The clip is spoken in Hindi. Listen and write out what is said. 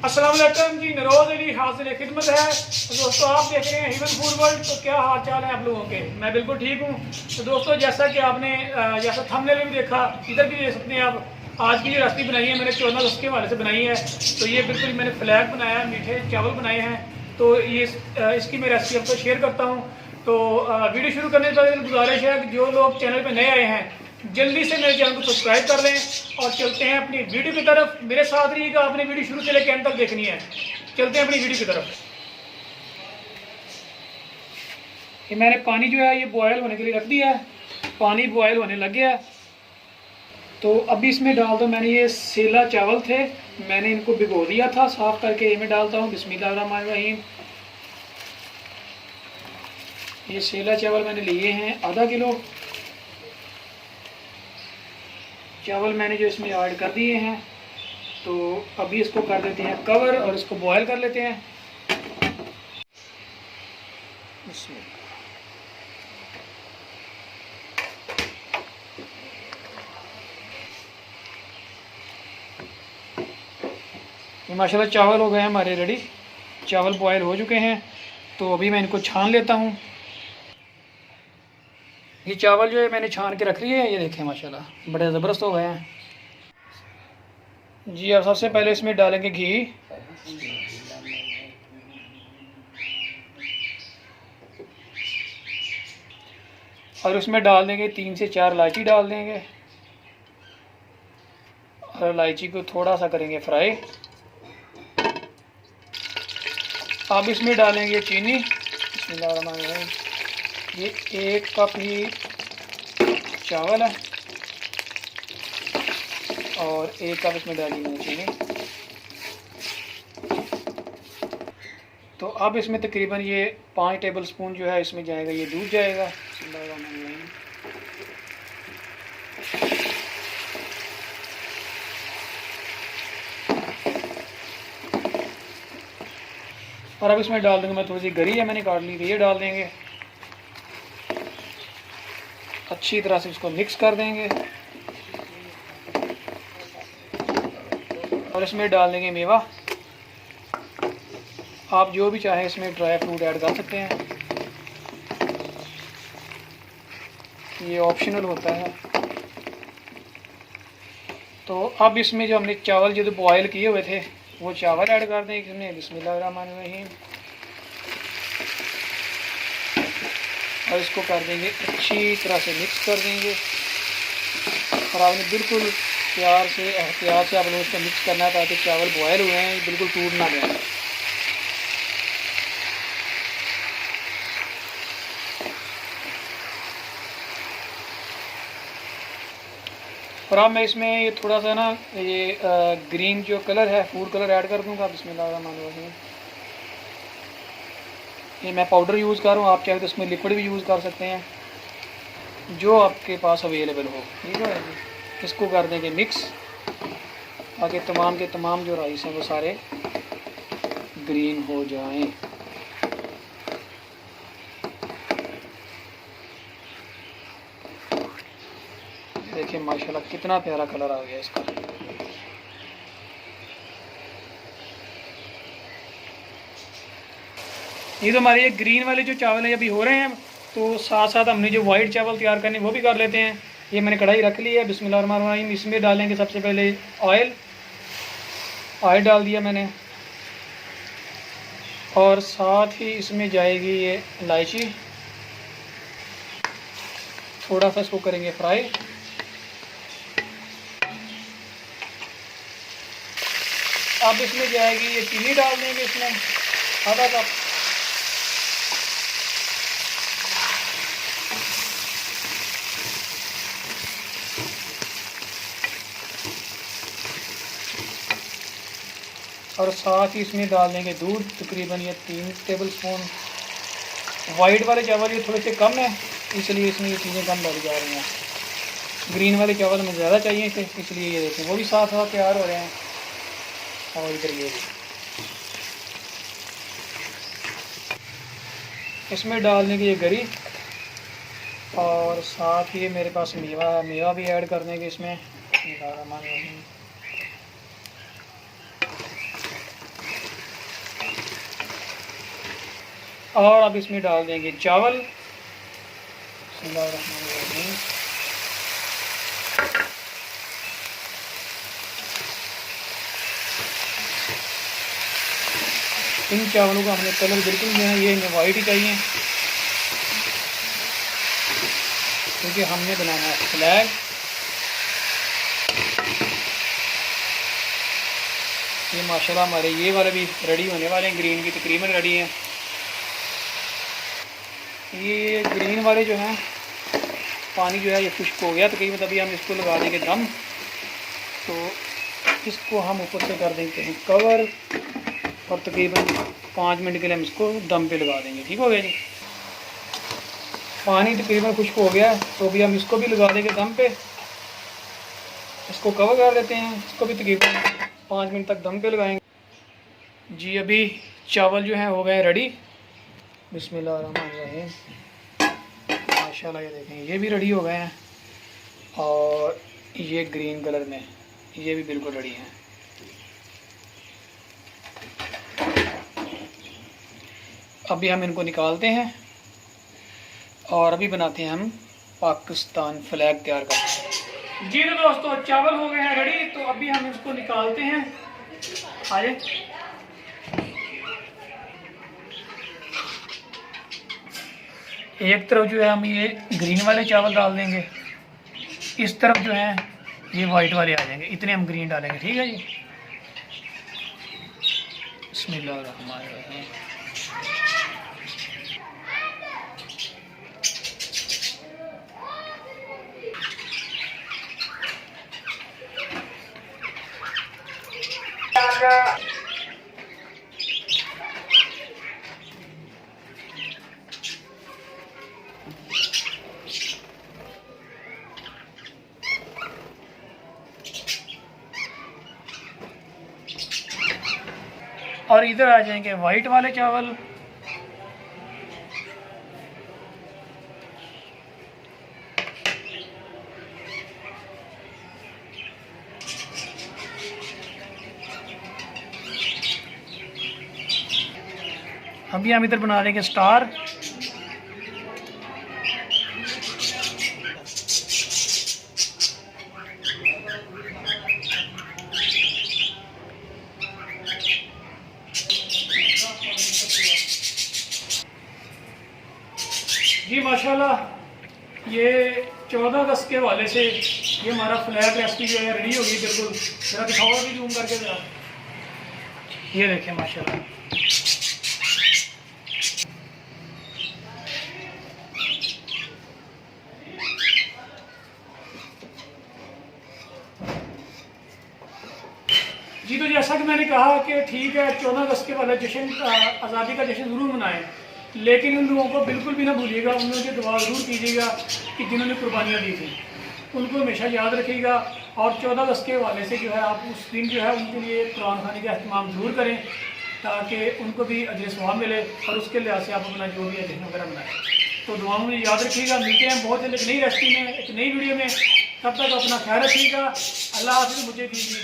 अस्सलाम वालेकुम जी, नरोज अली हाजिर खिदमत है। तो दोस्तों, आप देख रहे हैं ह्यूमन फूड वर्ल्ड। तो क्या हाल चाल है आप लोगों के? मैं बिल्कुल ठीक हूँ। तो दोस्तों, जैसा कि आपने जैसा थंबनेल में भी देखा, इधर भी देख सकते हैं आप। आज की जो रेसिपी बनाई है मैंने 14 अगस्त के हवाले से बनाई है। तो ये बिल्कुल मैंने फ्लैग बनाया है, मीठे चावल बनाए हैं। तो ये इसकी मैं रेसिपी आपको शेयर करता हूँ। तो वीडियो शुरू करने से पहले गुजारिश है कि जो लोग चैनल पर नए आए हैं, जल्दी से मेरे चैनल को सब्सक्राइब कर लें और चलते हैं अपनी वीडियो की तरफ। मेरे साथ रहिएगा, आपने वीडियो शुरू से लेकर एंड तक देखनी है। चलते हैं अपनी वीडियो की तरफ। ये मैंने पानी जो है ये बॉयल होने के लिए रख दिया है। पानी बॉयल होने लग गया है। तो अभी इसमें डाल दो, मैंने ये सेला चावल थे, मैंने इनको भिगो दिया था साफ करके। ये मैं डालता हूँ बिस्मिल्लाहिर्रहमानिर्रहीम। ये सेला चावल मैंने लिए हैं आधा किलो। चावल मैंने जो इसमें ऐड कर दिए हैं। तो अभी इसको कर देते हैं कवर और इसको बॉयल कर लेते हैं। इसमें ये माशाल्लाह चावल हो गए हैं हमारे रेडी। चावल बॉयल हो चुके हैं। तो अभी मैं इनको छान लेता हूँ। ये चावल जो है मैंने छान के रख लिए हैं। ये देखें माशाल्लाह बड़े ज़बरदस्त हो गए हैं जी। अब सबसे पहले इसमें डालेंगे घी। और उसमें डाल देंगे 3 से 4 इलायची डाल देंगे। और इलायची को थोड़ा सा करेंगे फ्राई। अब इसमें डालेंगे चीनी। बिस्मिल्लाहिर्रहमानिर्रहीम। ये 1 कप ही चावल है और 1 कप इसमें डाली मैंने चीनी। तो अब इसमें तकरीबन ये 5 टेबल स्पून जो है इसमें जाएगा, ये दूध जाएगा। बिस्मिल्लाहिर्रहमानिर्रहीम। और अब इसमें डाल दूंगा मैं थोड़ी सी गरी है मैंने काट ली थी, ये डाल देंगे। अच्छी तरह से इसको मिक्स कर देंगे। और इसमें डाल देंगे मेवा। आप जो भी चाहें इसमें ड्राई फ्रूट ऐड कर सकते हैं, ये ऑप्शनल होता है। तो अब इसमें जो हमने चावल जो बॉयल किए हुए थे वो चावल ऐड कर देंगे इसमें। बिस्मिल्लाहिर्रहमानिर्रहीम। और इसको कर देंगे अच्छी तरह से मिक्स कर देंगे। और आपने बिल्कुल प्यार से एहतियात से आप लोगों इसको मिक्स करना है ताकि चावल बॉयल हुए हैं बिल्कुल टूट ना जाए। और अब मैं इसमें ये थोड़ा सा ना ये ग्रीन जो कलर है फूड कलर ऐड कर दूंगा। बिस्मिल्लाहिर्रहमानिर्रहीम। ये मैं पाउडर यूज़ कर रहा हूँ, आप चाहे तो इसमें लिक्विड भी यूज़ कर सकते हैं, जो आपके पास अवेलेबल हो। ठीक है, इसको कर देंगे मिक्स ताकि तमाम के तमाम जो राइस हैं वो सारे ग्रीन हो जाएं। देखिए माशाल्लाह कितना प्यारा कलर आ गया इसका। ये तो हमारे ये ग्रीन वाले जो चावल हैं अभी हो रहे हैं। तो साथ साथ हमने जो वाइट चावल तैयार करने वो भी कर लेते हैं। ये मैंने कढ़ाई रख ली है। बिस्मिल्लाहिर्रहमानिर्रहीम। इसमें डालेंगे सबसे पहले ऑयल डाल दिया मैंने। और साथ ही इसमें जाएगी ये इलायची। थोड़ा सा इसको करेंगे फ्राई। अब इसमें जाएगी ये चीनी डाल देंगे इसमें आधा कप। और साथ ही इसमें डाल देंगे दूध, तकरीबन ये 3 टेबल स्पून। वाइट वाले चावल ये थोड़े से कम है इसलिए इसमें ये चीज़ें कम डाली जा रही हैं। ग्रीन वाले चावल हमें ज़्यादा चाहिए थे इसलिए ये देखें वो भी साथ साथ तैयार हो रहे हैं। और इधर ये इसमें डाल देंगे ये गरी। और साथ ही मेरे पास मेवा भी ऐड कर देंगे इसमें। और अब इसमें डाल देंगे चावल। इन चावलों का हमने कलर बिल्कुल जो है ये इन्हें वाइट ही चाहिए, क्योंकि हमने बनाना है फ्लैग। ये माशाल्लाह हमारे ये वाले भी रेडी होने वाले हैं, ग्रीन की तकरीबन रेडी हैं। ये ग्रीन वाले जो हैं पानी जो है ये खुश्क हो गया तकरीबन, अभी हम इसको लगा देंगे दम। तो इसको हम ऊपर से कर देंगे हैं कवर और तकरीबन 5 मिनट के लिए हम इसको दम पे लगा देंगे। ठीक हो गया जी, पानी तकरीबन खुश्क हो गया, तो अभी हम इसको भी लगा देंगे दम पे। इसको कवर कर देते हैं, इसको भी तकरीबन 5 मिनट तक दम पे लगाएंगे जी। अभी चावल जो हैं हो गए रेडी। बिस्मिल्लाहिर्रहमानिर्रहीम। माशाल्लाह ये देखें ये भी रेडी हो गए हैं, और ये ग्रीन कलर में ये भी बिल्कुल रेडी हैं। अभी हम इनको निकालते हैं और अभी बनाते हैं हम पाकिस्तान फ्लैग तैयार करते हैं जी। तो दोस्तों चावल हो गए हैं रेडी, तो अभी हम इसको निकालते हैं। आइए, एक तरफ जो है हम ये ग्रीन वाले चावल डाल देंगे, इस तरफ जो है ये वाइट वाले आ जाएंगे, इतने हम ग्रीन डालेंगे। ठीक है जी। बिस्मिल्लाहिर्रहमानिर्रहीम। और इधर आ जाएंगे वाइट वाले चावल। अभी हम इधर बना देंगे स्टार। जी माशाल्लाह ये 14 अगस्त के हवाले से ये हमारा फ्लैग रेसिपी जो है रेडी हो गई बिल्कुल। जरा दिखाओ भी जूम करके जरा, ये देखें माशाल्लाह। जी तो जैसा कि मैंने कहा कि ठीक है 14 अगस्त के वाले जश्न आज़ादी का जश्न ज़रूर मनाएं, लेकिन उन लोगों को बिल्कुल भी ना भूलिएगा, उन लोगों की दुआ ज़रूर कीजिएगा कि जिन्होंने कुर्बानियाँ दी थी उनको हमेशा याद रखिएगा। और 14 अगस्त के हवाले से जो है आप उस दिन जो है उनके लिए कुरान खाने का अहतमाम ज़रूर करें, ताकि उनको भी अजर सवाब मिले और उसके लिहाज से आप अपना जो भी जश्न वगैरह मनाएं। तो दुआओं में याद रखिएगा। मिलते हैं बहुत जल्द एक नई रेसिपी में, एक नई वीडियो में। तब तक अपना ख्याल रखिएगा। अल्लाह हाफ़िज़। मुझे दीजिए।